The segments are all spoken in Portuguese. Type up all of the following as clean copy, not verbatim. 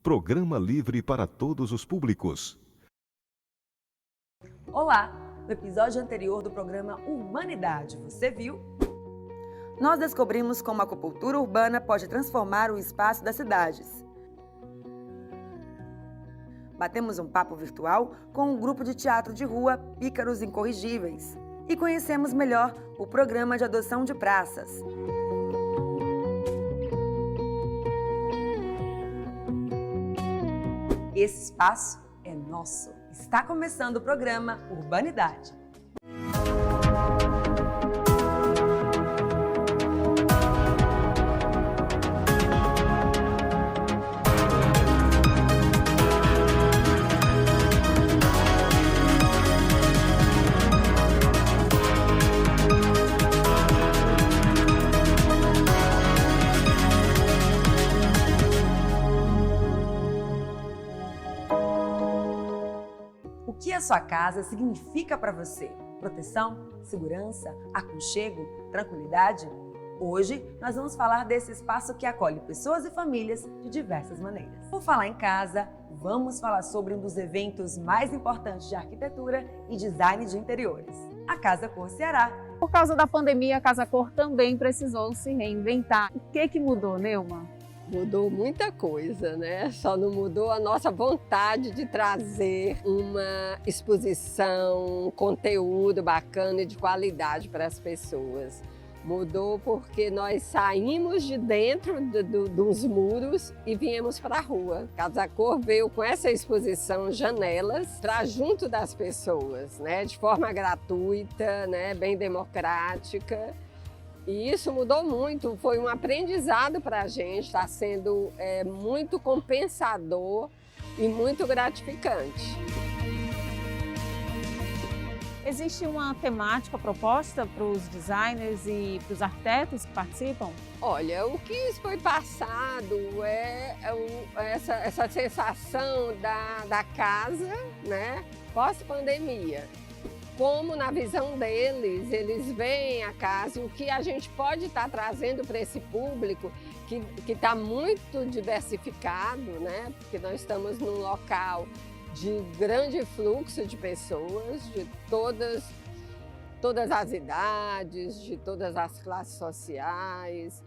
Programa livre para todos os públicos. Olá! No episódio anterior do programa Humanidade, você viu? Nós descobrimos como a acupuntura urbana pode transformar o espaço das cidades. Batemos um papo virtual com um grupo de teatro de rua Pícaros Incorrigíveis e conhecemos melhor o programa de adoção de praças. Esse espaço é nosso. Está começando o programa Urbanidade. O que a sua casa significa para você? Proteção, segurança, aconchego, tranquilidade? Hoje nós vamos falar desse espaço que acolhe pessoas e famílias de diversas maneiras. Por falar em casa, vamos falar sobre um dos eventos mais importantes de arquitetura e design de interiores, a Casa Cor Ceará. Por causa da pandemia, a Casa Cor também precisou se reinventar. O que mudou, Neuma? Mudou muita coisa, né? Só não mudou a nossa vontade de trazer uma exposição, um conteúdo bacana e de qualidade para as pessoas. Mudou porque nós saímos de dentro dos muros e viemos para a rua. Casa Cor veio com essa exposição Janelas para junto das pessoas, né? De forma gratuita, né? Bem democrática. E isso mudou muito, foi um aprendizado para a gente, está sendo muito compensador e muito gratificante. Existe uma temática proposta para os designers e para os arquitetos que participam? Olha, o que foi passado é essa sensação da casa, né, pós-pandemia. Como na visão deles, eles veem a casa e o que a gente pode estar trazendo para esse público que está muito diversificado, né? Porque nós estamos num local de grande fluxo de pessoas, de todas as idades, de todas as classes sociais.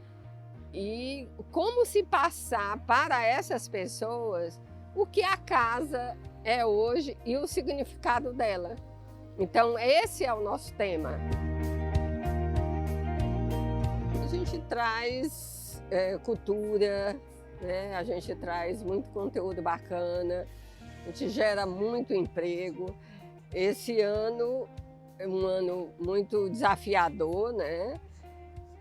E como se passar para essas pessoas o que a casa é hoje e o significado dela. Então, esse é o nosso tema. A gente traz cultura, né? A gente traz muito conteúdo bacana, a gente gera muito emprego. Esse ano é um ano muito desafiador, né?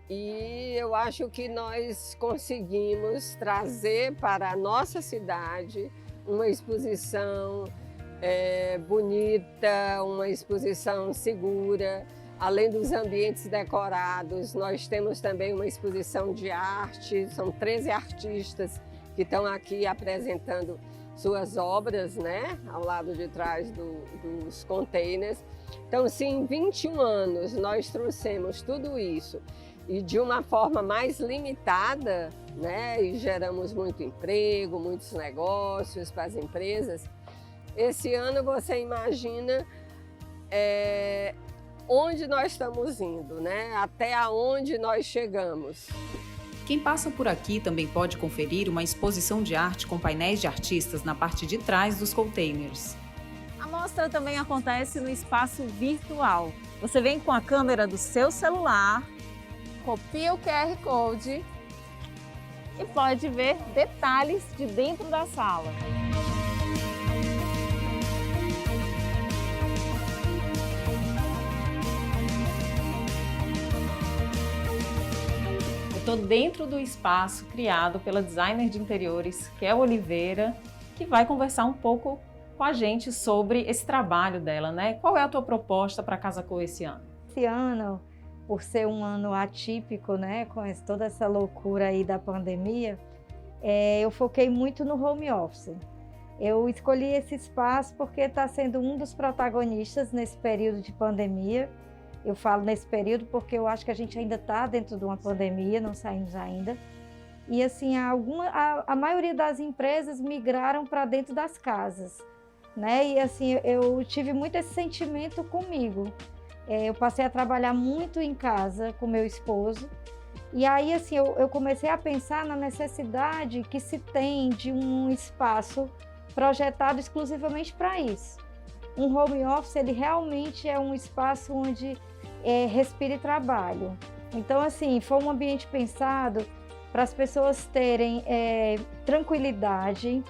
E eu acho que nós conseguimos trazer para a nossa cidade uma exposição bonita, uma exposição segura. Além dos ambientes decorados, nós temos também uma exposição de arte. São 13 artistas que estão aqui apresentando suas obras, né, ao lado de trás dos containers. Então, se em 21 anos nós trouxemos tudo isso e de uma forma mais limitada, né, e geramos muito emprego, muitos negócios para as empresas, esse ano você imagina onde nós estamos indo, né? Até aonde nós chegamos. Quem passa por aqui também pode conferir uma exposição de arte com painéis de artistas na parte de trás dos containers. A mostra também acontece no espaço virtual. Você vem com a câmera do seu celular, copia o QR Code e pode ver detalhes de dentro da sala. Estou dentro do espaço criado pela designer de interiores, Kel Oliveira, que vai conversar um pouco com a gente sobre esse trabalho dela, né? Qual é a tua proposta para a Casa Cor esse ano? Esse ano, por ser um ano atípico, né, com toda essa loucura aí da pandemia, eu foquei muito no home office. Eu escolhi esse espaço porque está sendo um dos protagonistas nesse período de pandemia. Eu falo nesse período porque eu acho que a gente ainda está dentro de uma pandemia, não saímos ainda. E assim, a maioria das empresas migraram para dentro das casas, né? E assim, eu tive muito esse sentimento comigo. Eu passei a trabalhar muito em casa com meu esposo. E aí, assim, eu comecei a pensar na necessidade que se tem de um espaço projetado exclusivamente para isso. Um home office, ele realmente é um espaço onde respira e trabalho. Então, assim, foi um ambiente pensado para as pessoas terem tranquilidade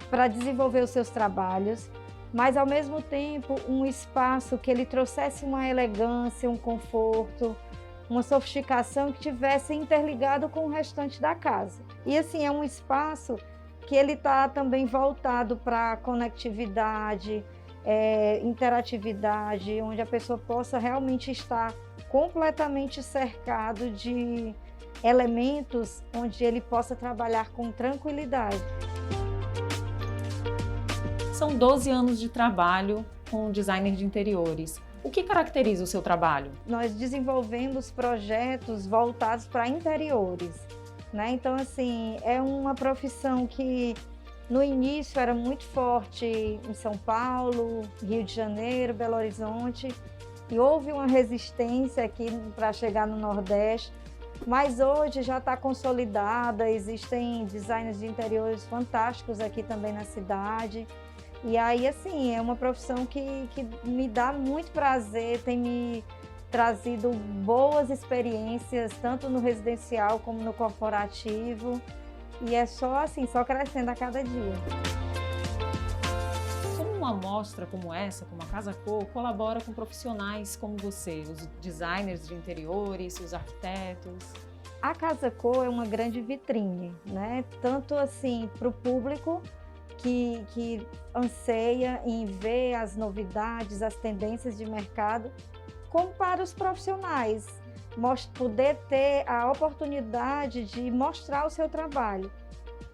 para desenvolver os seus trabalhos, mas, ao mesmo tempo, um espaço que ele trouxesse uma elegância, um conforto, uma sofisticação que tivesse interligado com o restante da casa. E, assim, é um espaço que ele está também voltado para conectividade, interatividade, onde a pessoa possa realmente estar completamente cercado de elementos onde ele possa trabalhar com tranquilidade. São 12 anos de trabalho com designer de interiores. O que caracteriza o seu trabalho? Nós desenvolvemos projetos voltados para interiores, né? Então, assim, é uma profissão que no início era muito forte em São Paulo, Rio de Janeiro, Belo Horizonte, e houve uma resistência aqui para chegar no Nordeste, mas hoje já está consolidada, existem designers de interiores fantásticos aqui também na cidade. E aí, assim, é uma profissão que me dá muito prazer, tem me trazido boas experiências, tanto no residencial como no corporativo. E é só crescendo a cada dia. Como uma mostra como essa, como a Casa Cor, colabora com profissionais como você, os designers de interiores, os arquitetos? A Casa Cor é uma grande vitrine, né? Tanto assim para o público que anseia em ver as novidades, as tendências de mercado, como para os profissionais, poder ter a oportunidade de mostrar o seu trabalho.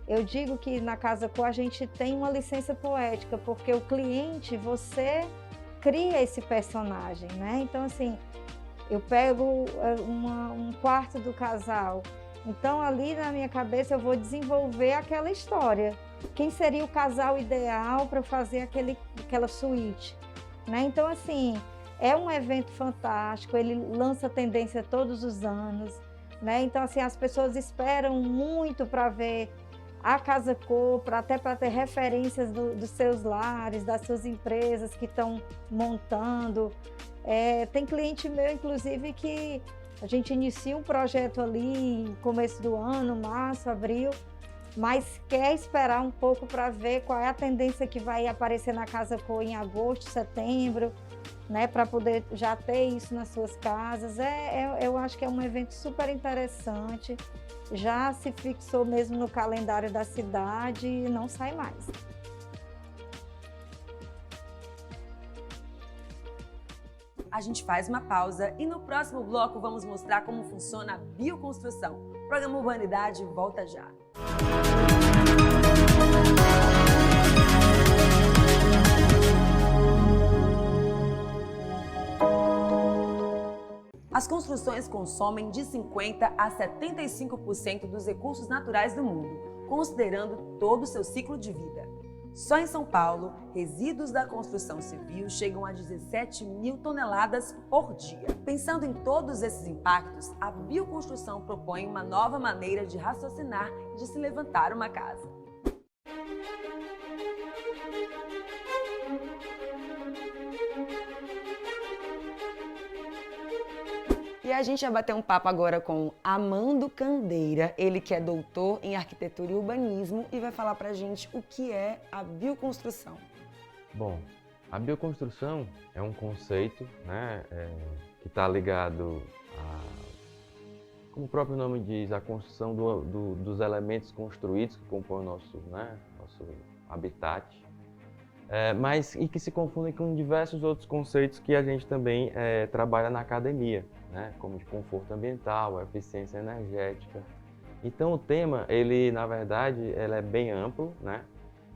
Eu digo que na Casa Cor a gente tem uma licença poética, porque o cliente, você cria esse personagem, né? Então, assim, eu pego um quarto do casal, então ali na minha cabeça eu vou desenvolver aquela história. Quem seria o casal ideal para fazer aquela suíte, né? Então, assim, é um evento fantástico, ele lança tendência todos os anos, né? Então, assim, as pessoas esperam muito para ver a Casa Cor, até para ter referências dos seus lares, das suas empresas que estão montando. Tem cliente meu, inclusive, que a gente inicia um projeto ali no começo do ano, março, abril, mas quer esperar um pouco para ver qual é a tendência que vai aparecer na Casa Cor em agosto, setembro, né, para poder já ter isso nas suas casas. Eu acho que é um evento super interessante, já se fixou mesmo no calendário da cidade e não sai mais. A gente faz uma pausa e no próximo bloco vamos mostrar como funciona a bioconstrução. O programa Urbanidade volta já. As construções consomem de 50% a 75% dos recursos naturais do mundo, considerando todo o seu ciclo de vida. Só em São Paulo, resíduos da construção civil chegam a 17 mil toneladas por dia. Pensando em todos esses impactos, a bioconstrução propõe uma nova maneira de raciocinar e de se levantar uma casa. E a gente vai bater um papo agora com Amando Candeira, ele que é doutor em arquitetura e urbanismo e vai falar pra gente o que é a bioconstrução. Bom, a bioconstrução é um conceito, né, que está ligado a, como o próprio nome diz, a construção dos elementos construídos que compõem o nosso habitat, mas e que se confundem com diversos outros conceitos que a gente também trabalha na academia, né, como de conforto ambiental, eficiência energética. Então o tema, ele na verdade, ele é bem amplo, né,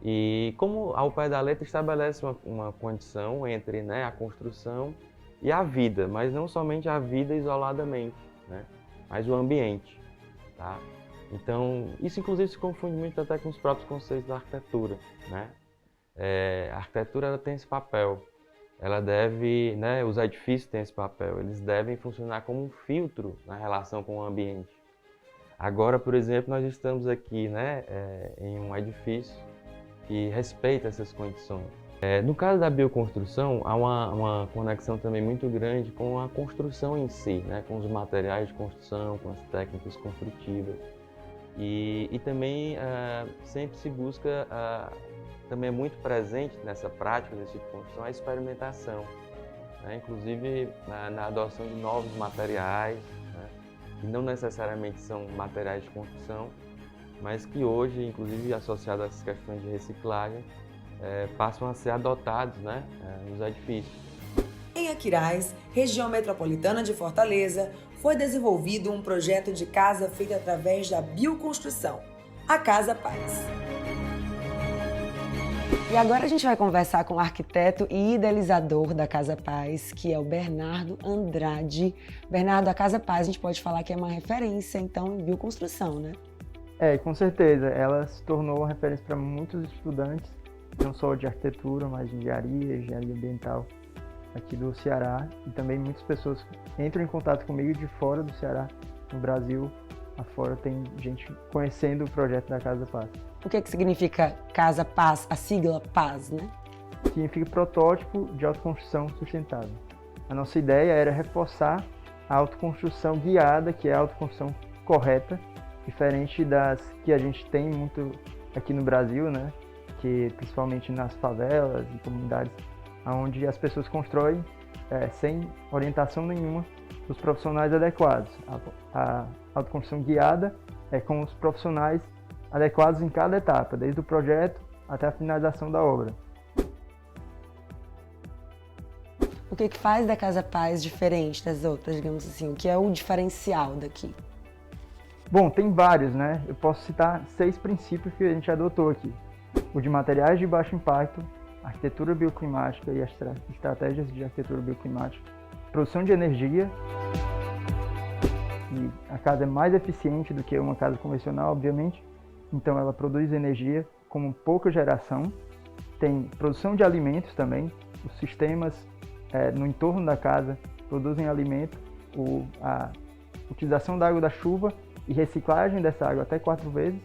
e como ao pé da letra estabelece uma condição entre, né, a construção e a vida, mas não somente a vida isoladamente, né, mas o ambiente, tá? Então, isso inclusive se confunde muito até com os próprios conceitos da arquitetura, né? A arquitetura ela tem esse papel, ela deve, né, os edifícios têm esse papel, eles devem funcionar como um filtro na relação com o ambiente. Agora, por exemplo, nós estamos aqui, né, em um edifício que respeita essas condições. No caso da bioconstrução, há uma conexão também muito grande com a construção em si, né, com os materiais de construção, com as técnicas construtivas. E também sempre se busca, também é muito presente nessa prática desse tipo de construção, a experimentação, né, inclusive na adoção de novos materiais, né, que não necessariamente são materiais de construção, mas que hoje, inclusive associados a essas questões de reciclagem, passam a ser adotados, né, nos edifícios. Em Aquiraz, região metropolitana de Fortaleza, foi desenvolvido um projeto de casa feito através da bioconstrução, a Casa Paz. E agora a gente vai conversar com o arquiteto e idealizador da Casa Paz, que é o Bernardo Andrade. Bernardo, a Casa Paz a gente pode falar que é uma referência, então, em bioconstrução, né? Com certeza. Ela se tornou uma referência para muitos estudantes, não só de arquitetura, mas de engenharia ambiental aqui do Ceará. E também muitas pessoas entram em contato comigo de fora do Ceará, no Brasil. Afora tem gente conhecendo o projeto da Casa Paz. O que significa Casa Paz, a sigla Paz, né? Significa protótipo de autoconstrução sustentável. A nossa ideia era reforçar a autoconstrução guiada, que é a autoconstrução correta, diferente das que a gente tem muito aqui no Brasil, né? Que principalmente nas favelas e comunidades, onde as pessoas constroem sem orientação nenhuma dos profissionais adequados. A autoconstrução guiada é com os profissionais adequados em cada etapa, desde o projeto até a finalização da obra. O que faz da Casa Paz diferente das outras, digamos assim? O que é o diferencial daqui? Bom, tem vários, né? Eu posso citar 6 princípios que a gente adotou aqui. O de materiais de baixo impacto, arquitetura bioclimática e as estratégias de arquitetura bioclimática, produção de energia, e a casa é mais eficiente do que uma casa convencional, obviamente, então ela produz energia com pouca geração. Tem produção de alimentos também, os sistemas no entorno da casa produzem alimento, a utilização da água da chuva e reciclagem dessa água até 4 vezes,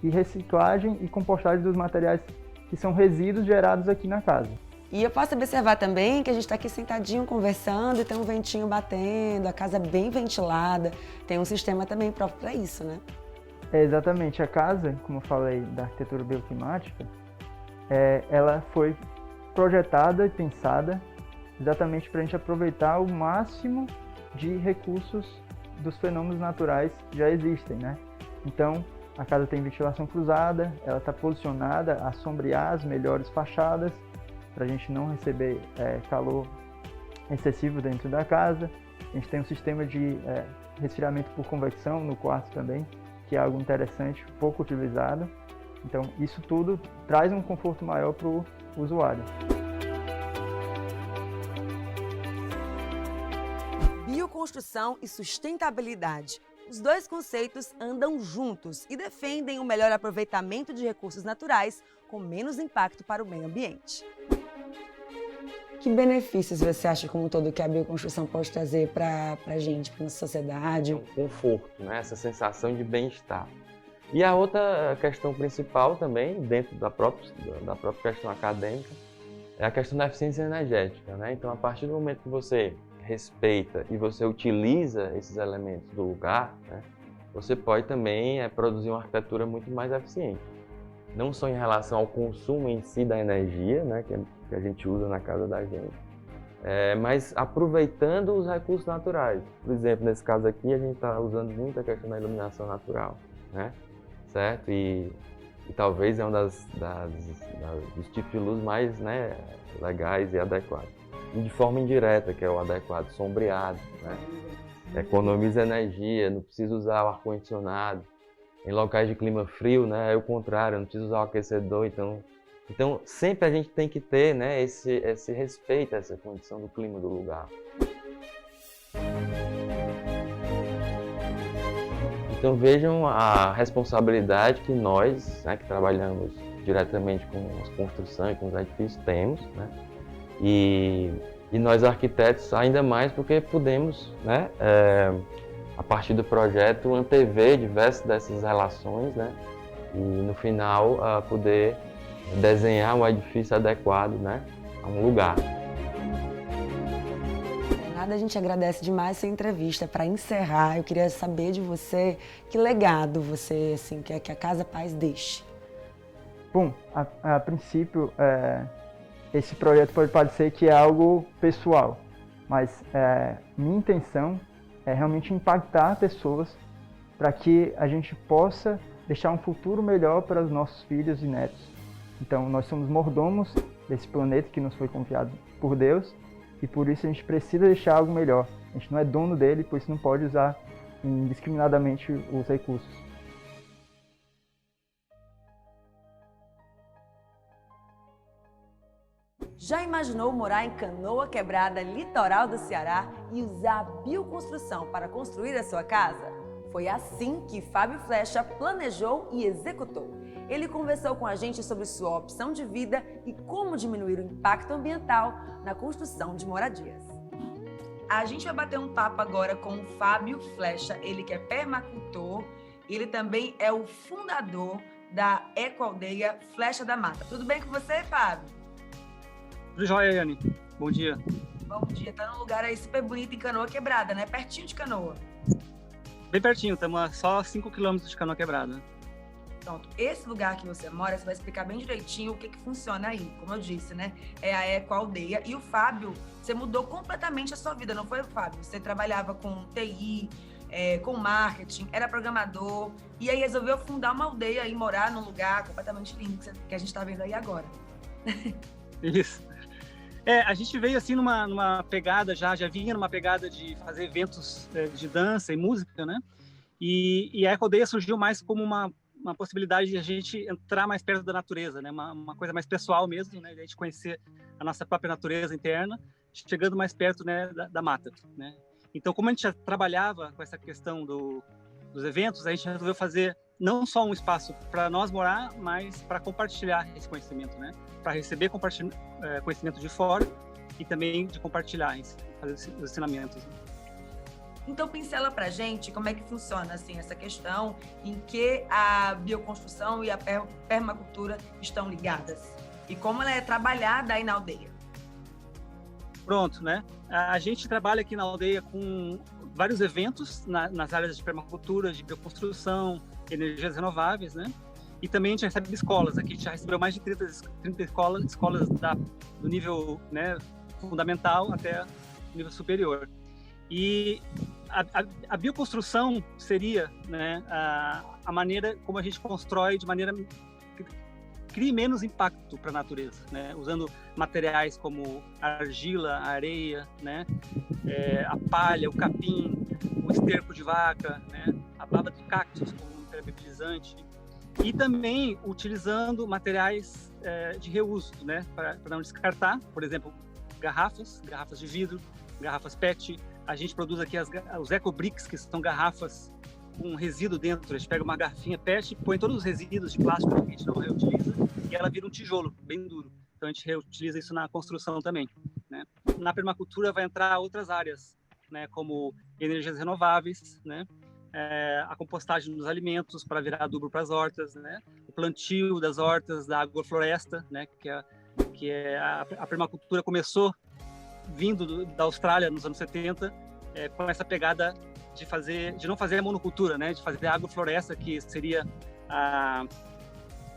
e reciclagem e compostagem dos materiais que são resíduos gerados aqui na casa. E eu posso observar também que a gente está aqui sentadinho conversando e tem um ventinho batendo, a casa é bem ventilada, tem um sistema também próprio para isso, né? Exatamente, a casa, como eu falei, da arquitetura bioclimática, ela foi projetada e pensada exatamente para a gente aproveitar o máximo de recursos dos fenômenos naturais que já existem, né? Então, a casa tem ventilação cruzada, ela está posicionada a sombrear as melhores fachadas, para a gente não receber calor excessivo dentro da casa. A gente tem um sistema de resfriamento por convecção no quarto também, que é algo interessante, pouco utilizado. Então, isso tudo traz um conforto maior para o usuário. Bioconstrução e sustentabilidade. Os dois conceitos andam juntos e defendem o melhor aproveitamento de recursos naturais com menos impacto para o meio ambiente. Que benefícios você acha como um todo que a bioconstrução pode trazer para a gente, para a nossa sociedade? Um conforto, né? Essa sensação de bem-estar. E a outra questão principal também, dentro da própria questão acadêmica, é a questão da eficiência energética, né? Então, a partir do momento que você respeita e você utiliza esses elementos do lugar, né, você pode também produzir uma arquitetura muito mais eficiente. Não só em relação ao consumo em si da energia, né, que a gente usa na casa da gente, mas aproveitando os recursos naturais. Por exemplo, nesse caso aqui, a gente está usando muito a questão da iluminação natural, né, certo? E talvez é um dos tipos de luz mais, né, legais e adequados. E de forma indireta, que é o adequado, sombreado, né? Economiza energia, não precisa usar o ar-condicionado. Em locais de clima frio, né, é o contrário, não precisa usar o aquecedor. Então sempre a gente tem que ter, né, esse respeito a essa condição do clima do lugar. Então vejam a responsabilidade que nós, né, que trabalhamos diretamente com a construção e com os edifícios, temos, né? E nós arquitetos ainda mais porque podemos, né, a partir do projeto, antever diversas dessas relações, né? E no final poder desenhar um edifício adequado, né, a um lugar. A gente agradece demais essa entrevista. Para encerrar, eu queria saber de você que legado você assim quer que a Casa Paz deixe. Bom, a princípio, esse projeto pode parecer que é algo pessoal, mas minha intenção é realmente impactar pessoas para que a gente possa deixar um futuro melhor para os nossos filhos e netos. Então, nós somos mordomos desse planeta que nos foi confiado por Deus, e por isso a gente precisa deixar algo melhor. A gente não é dono dele, por isso não pode usar indiscriminadamente os recursos. Já imaginou morar em Canoa Quebrada, litoral do Ceará, e usar a bioconstrução para construir a sua casa? Foi assim que Fábio Flecha planejou e executou. Ele conversou com a gente sobre sua opção de vida e como diminuir o impacto ambiental na construção de moradias. A gente vai bater um papo agora com o Fábio Flecha, ele que é permacultor, ele também é o fundador da Ecoaldeia Flecha da Mata. Tudo bem com você, Fábio? Tudo jóia, Yane. Bom dia. Bom dia, tá num lugar aí super bonito em Canoa Quebrada, né? Pertinho de Canoa. Bem pertinho, estamos a só 5 quilômetros de Canoa Quebrada. Pronto, esse lugar que você mora, você vai explicar bem direitinho o que funciona aí. Como eu disse, né? É a Ecoaldeia. E o Fábio, você mudou completamente a sua vida, não foi, Fábio? Você trabalhava com TI, com marketing, era programador, e aí resolveu fundar uma aldeia e morar num lugar completamente lindo que a gente está vendo aí agora. Isso. A gente veio assim numa pegada, já vinha numa pegada de fazer eventos de dança e música, né? E a Ecoaldeia surgiu mais como uma possibilidade de a gente entrar mais perto da natureza, né? Uma coisa mais pessoal mesmo, né? De a gente conhecer a nossa própria natureza interna, chegando mais perto, né, da mata, né? Então, como a gente já trabalhava com essa questão dos eventos, a gente resolveu fazer não só um espaço para nós morar, mas para compartilhar esse conhecimento, né? Para receber conhecimento de fora e também de compartilhar, fazer os ensinamentos. Então, pincela pra gente como é que funciona assim, essa questão em que a bioconstrução e a permacultura estão ligadas e como ela é trabalhada aí na aldeia. Pronto, né? A gente trabalha aqui na aldeia com vários eventos nas áreas de permacultura, de bioconstrução, energias renováveis, né? E também a gente recebe escolas. Aqui a gente já recebeu mais de 30 escolas do nível, né, fundamental até o nível superior. E a bioconstrução seria, né, a maneira como a gente constrói de maneira que crie menos impacto para a natureza, né, usando materiais como a argila, a areia, né, a palha, o capim, o esterco de vaca, né, a baba de cactos como impermeabilizante, e também utilizando materiais de reuso, né, para não descartar, por exemplo, garrafas de vidro, garrafas PET. A gente produz aqui os ecobricks, que são garrafas com resíduo dentro. A gente pega uma garrafinha PET, põe todos os resíduos de plástico que a gente não reutiliza e ela vira um tijolo bem duro. Então a gente reutiliza isso na construção também, né? Na permacultura vai entrar outras áreas, né, como energias renováveis, né? A compostagem dos alimentos para virar adubo para as hortas, né? O plantio das hortas, da agrofloresta, né? Que a permacultura começou vindo da Austrália nos anos 70, com essa pegada de não fazer a monocultura, né? De fazer a agrofloresta, que seria a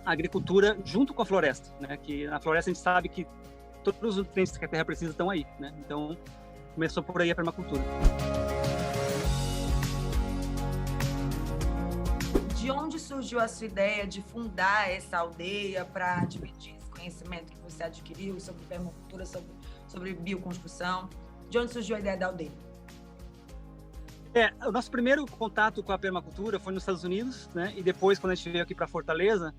agricultura junto com a floresta, né? Que na floresta a gente sabe que todos os nutrientes que a terra precisa estão aí, né? Então começou por aí a permacultura. De onde surgiu a sua ideia de fundar essa aldeia para dividir esse conhecimento que você adquiriu sobre permacultura, sobre bioconstrução? De onde surgiu a ideia da aldeia? O nosso primeiro contato com a permacultura foi nos Estados Unidos, né? E depois, quando a gente veio aqui para Fortaleza,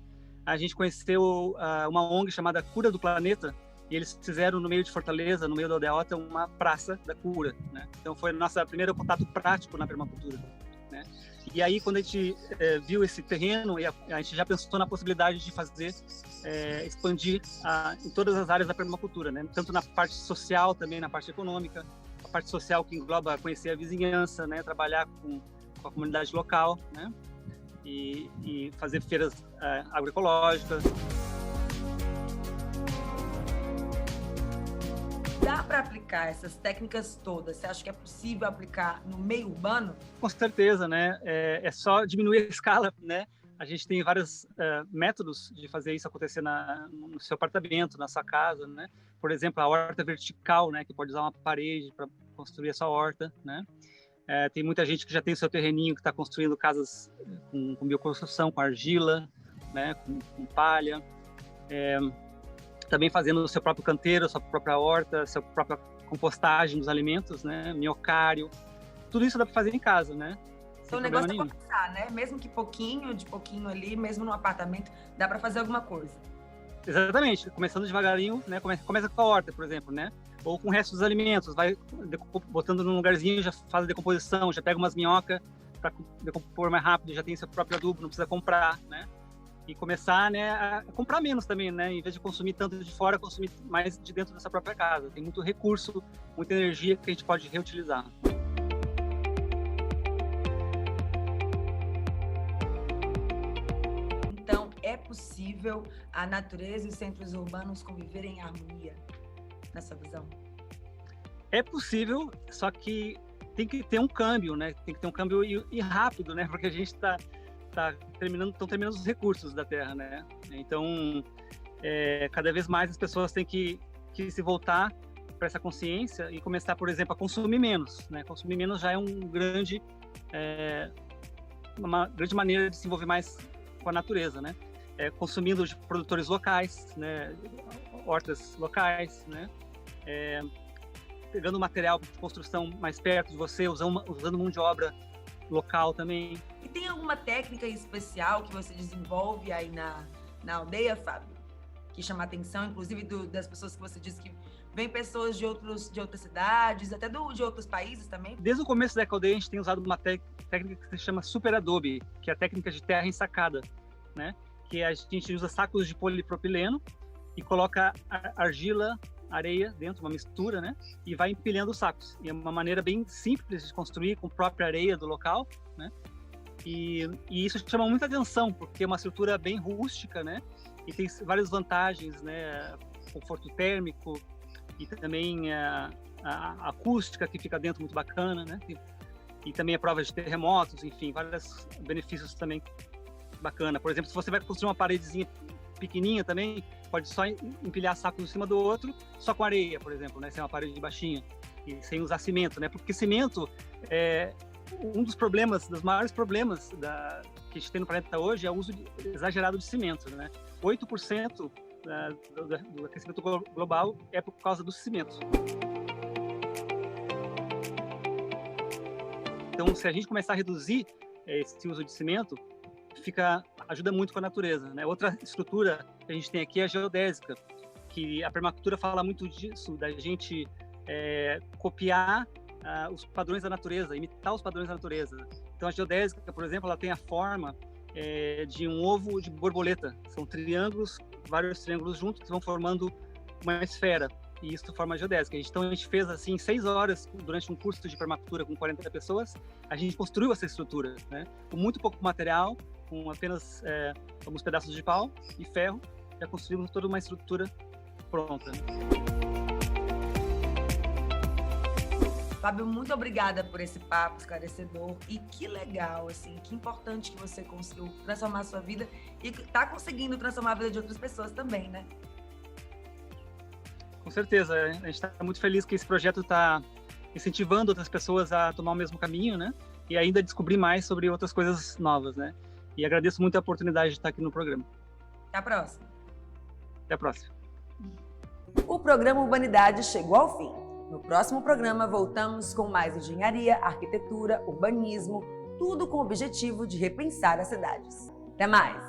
a gente conheceu uma ONG chamada Cura do Planeta, e eles fizeram no meio de Fortaleza, no meio da aldeota, uma praça da cura, né? Então foi o nosso primeiro contato prático na permacultura, né? E aí, quando a gente viu esse terreno, a gente já pensou na possibilidade de fazer, expandir em todas as áreas da permacultura, né? Tanto na parte social, também na parte econômica, a parte social que engloba conhecer a vizinhança, né? Trabalhar com a comunidade local, né? E fazer feiras agroecológicas. Dá para aplicar essas técnicas todas? Você acha que é possível aplicar no meio urbano? Com certeza, né? É só diminuir a escala, né? A gente tem vários métodos de fazer isso acontecer no seu apartamento, na sua casa, né? Por exemplo, a horta vertical, né? Que pode usar uma parede para construir a sua horta, né? Tem muita gente que já tem o seu terreninho, que está construindo casas com bioconstrução, com argila, né? Com palha. Também fazendo o seu próprio canteiro, a sua própria horta, a sua própria compostagem dos alimentos, né? Minhocário. Tudo isso dá para fazer em casa, né? Então o negócio é começar, né? Mesmo que de pouquinho ali, mesmo no apartamento, dá para fazer alguma coisa. Exatamente. Começando devagarinho, né? Começa com a horta, por exemplo, né? Ou com o resto dos alimentos. Vai botando num lugarzinho, já faz a decomposição, já pega umas minhocas para decompor mais rápido, já tem seu próprio adubo, não precisa comprar, né? E começar, né, a comprar menos também, né? Em vez de consumir tanto de fora, consumir mais de dentro dessa própria casa. Tem muito recurso, muita energia que a gente pode reutilizar. Então, é possível a natureza e os centros urbanos conviverem em harmonia, nessa visão? É possível, só que tem que ter um câmbio, né? Tem que ter um câmbio e rápido, né? Porque a gente estão terminando os recursos da Terra, né? Então, cada vez mais as pessoas têm que se voltar para essa consciência e começar, por exemplo, a consumir menos, né? Consumir menos já é uma grande maneira de se envolver mais com a natureza, né? Consumindo de produtores locais, né? Hortas locais, né? Pegando material de construção mais perto de você, usando mão de obra local também. E tem alguma técnica especial que você desenvolve aí na aldeia, Fábio? Que chama a atenção, inclusive das pessoas que você disse que vem pessoas de outras cidades, até de outros países também? Desde o começo da aldeia, a gente tem usado uma técnica que se chama super adobe, que é a técnica de terra ensacada, né? Que a gente usa sacos de polipropileno e coloca argila, areia dentro, uma mistura, né? E vai empilhando os sacos. E é uma maneira bem simples de construir com a própria areia do local, né? E isso chama muita atenção, porque é uma estrutura bem rústica, né? E tem várias vantagens, né? Conforto térmico e também a acústica que fica dentro muito bacana, né? E também a prova de terremotos, enfim, vários benefícios também bacana. Por exemplo, se você vai construir uma paredezinha pequenininha também, pode só empilhar sacos um em cima do outro, só com areia, por exemplo, né? Sem uma parede baixinha e sem usar cimento, né? Porque cimento é um dos maiores problemas que a gente tem no planeta hoje é o uso exagerado de cimento, né? 8% do aquecimento global é por causa do cimento. Então, se a gente começar a reduzir esse uso de cimento, ajuda muito com a natureza, né? Outra estrutura que a gente tem aqui é a geodésica, que a permacultura fala muito disso, da gente copiar os padrões da natureza, imitar os padrões da natureza. Então a geodésica, por exemplo, ela tem a forma de um ovo de borboleta. São triângulos, vários triângulos juntos que vão formando uma esfera. E isso forma a geodésica. Então a gente fez assim 6 horas durante um curso de permacultura com 40 pessoas. A gente construiu essa estrutura, né? Com muito pouco material, com apenas alguns pedaços de pau e ferro, já construímos toda uma estrutura pronta. Fábio, muito obrigada por esse papo esclarecedor e que legal, assim, que importante que você conseguiu transformar a sua vida e está conseguindo transformar a vida de outras pessoas também, né? Com certeza, a gente está muito feliz que esse projeto está incentivando outras pessoas a tomar o mesmo caminho, né? E ainda descobrir mais sobre outras coisas novas, né? E agradeço muito a oportunidade de estar aqui no programa. Até a próxima. Até a próxima. O programa Urbanidade chegou ao fim. No próximo programa, voltamos com mais engenharia, arquitetura, urbanismo, tudo com o objetivo de repensar as cidades. Até mais!